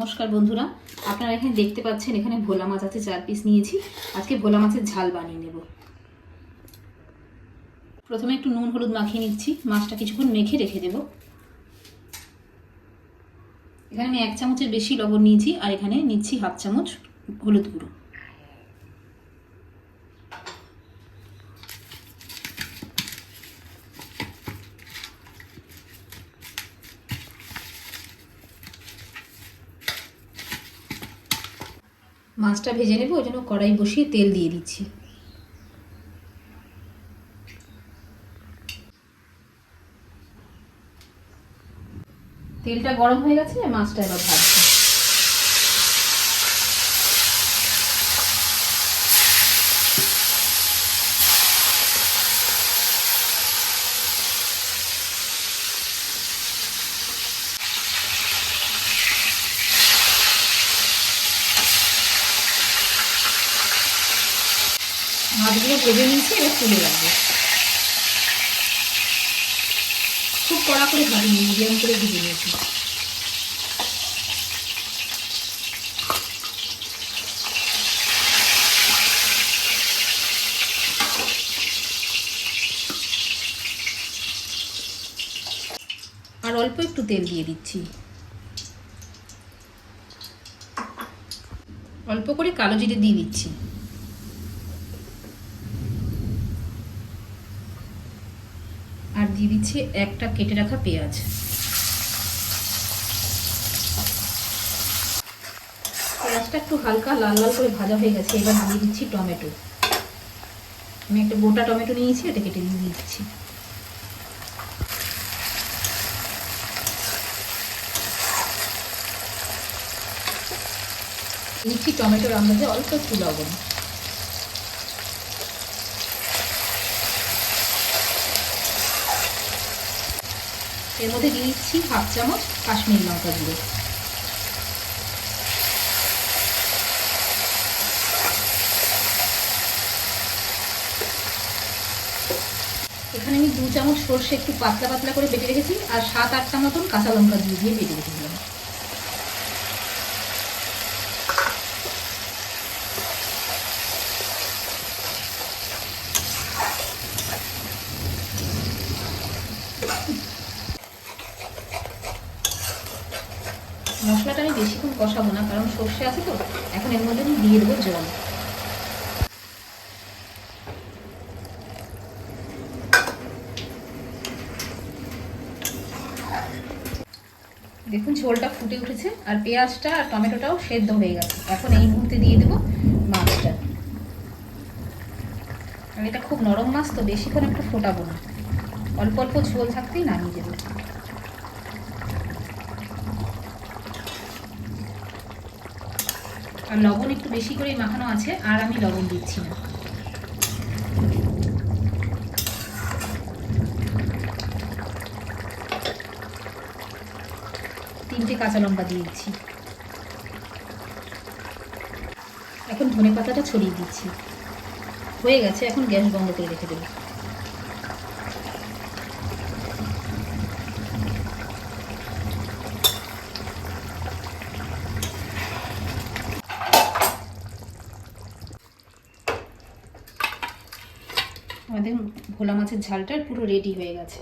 নমস্কার বন্ধুরা, আপনারা এখানে দেখতে পাচ্ছেন এখানে ভোলা মাছ আছে 4 পিস নিয়েছি। আজকে ভোলা মাছের ঝাল বানিয়ে নেব। প্রথমে একটু নুন হলুদ মাখিয়ে নিচ্ছি, মাছটা কিছুক্ষণ মেখে রেখে দেব। এখানে আমি 1 চামচের বেশি লবণ নিয়েছি আর এখানে নিচ্ছি হাফ চামচ হলুদ গুঁড়ো। মাছটা ভেজে নেব, ওই জন্য কড়াই বসিয়ে তেল দিয়ে দিচ্ছি। তেলটা গরম হয়ে গেছে, মাছটা এবার ভাজছি। মাছগুলো ভেজে নিয়েছি, এবার তুলে রাখবো। খুব কড়া করে ভাজিনি, মিডিয়াম করে ভেজে নিয়েছি। আর অল্প একটু তেল দিয়ে দিচ্ছি। অল্প করে কালো জিরে দিয়ে দিচ্ছি। আর দিয়ে দিচ্ছি একটা কেটে রাখা পেঁয়াজ। পেঁয়াজটা একটু হালকা লাল লাল করে ভাজা হয়ে গেছে, এবার দিয়ে দিচ্ছি টমেটো। আমি একটা গোটা টমেটো নিয়েছি, এটা কেটে দিয়ে দিচ্ছি। দিচ্ছি টমেটোর আন্দাজে অল্প একটু লবণ। এর মধ্যে দিয়ে দিচ্ছি হাফ চামচ কাশ্মীরি লঙ্কা গুঁড়ো। এখানে আমি 2 চামচ সর্ষে একটু পাতলা পাতলা করে বেটে রেখেছি, আর 7-8টা মতন কাঁচা লঙ্কা দিয়ে বেটে রেখেছিলাম। মশলাটা আমি বেশিক্ষণ কষাবো না, কারণ সর্ষে আছে তো। এখন এর মধ্যে আমি দিয়ে দেবো জল। দেখুন ঝোলটা ফুটে উঠেছে, আর পেঁয়াজটা আর টমেটোটাও সেদ্ধ হয়ে গেছে। এখন এই মুহূর্তে দিয়ে দেবো মাছটা। আর এটা খুব নরম মাছ তো, বেশিক্ষণ একটু ফোটাবো না, অল্প অল্প ঝোল থাকতেই নামিয়ে দেবো। আর লবণ একটু বেশি করে মাখানো আছে, আর আমি লবণ দিচ্ছি না। তিনটে কাঁচা লঙ্কা দিয়ে দিচ্ছি। এখন ধনে পাতাটা ছড়িয়ে দিচ্ছি। হয়ে গেছে, এখন গ্যাস বন্ধ করে রেখে দেবো। আমাদের ভোলা মাছের ঝালটা পুরো রেডি হয়ে গেছে।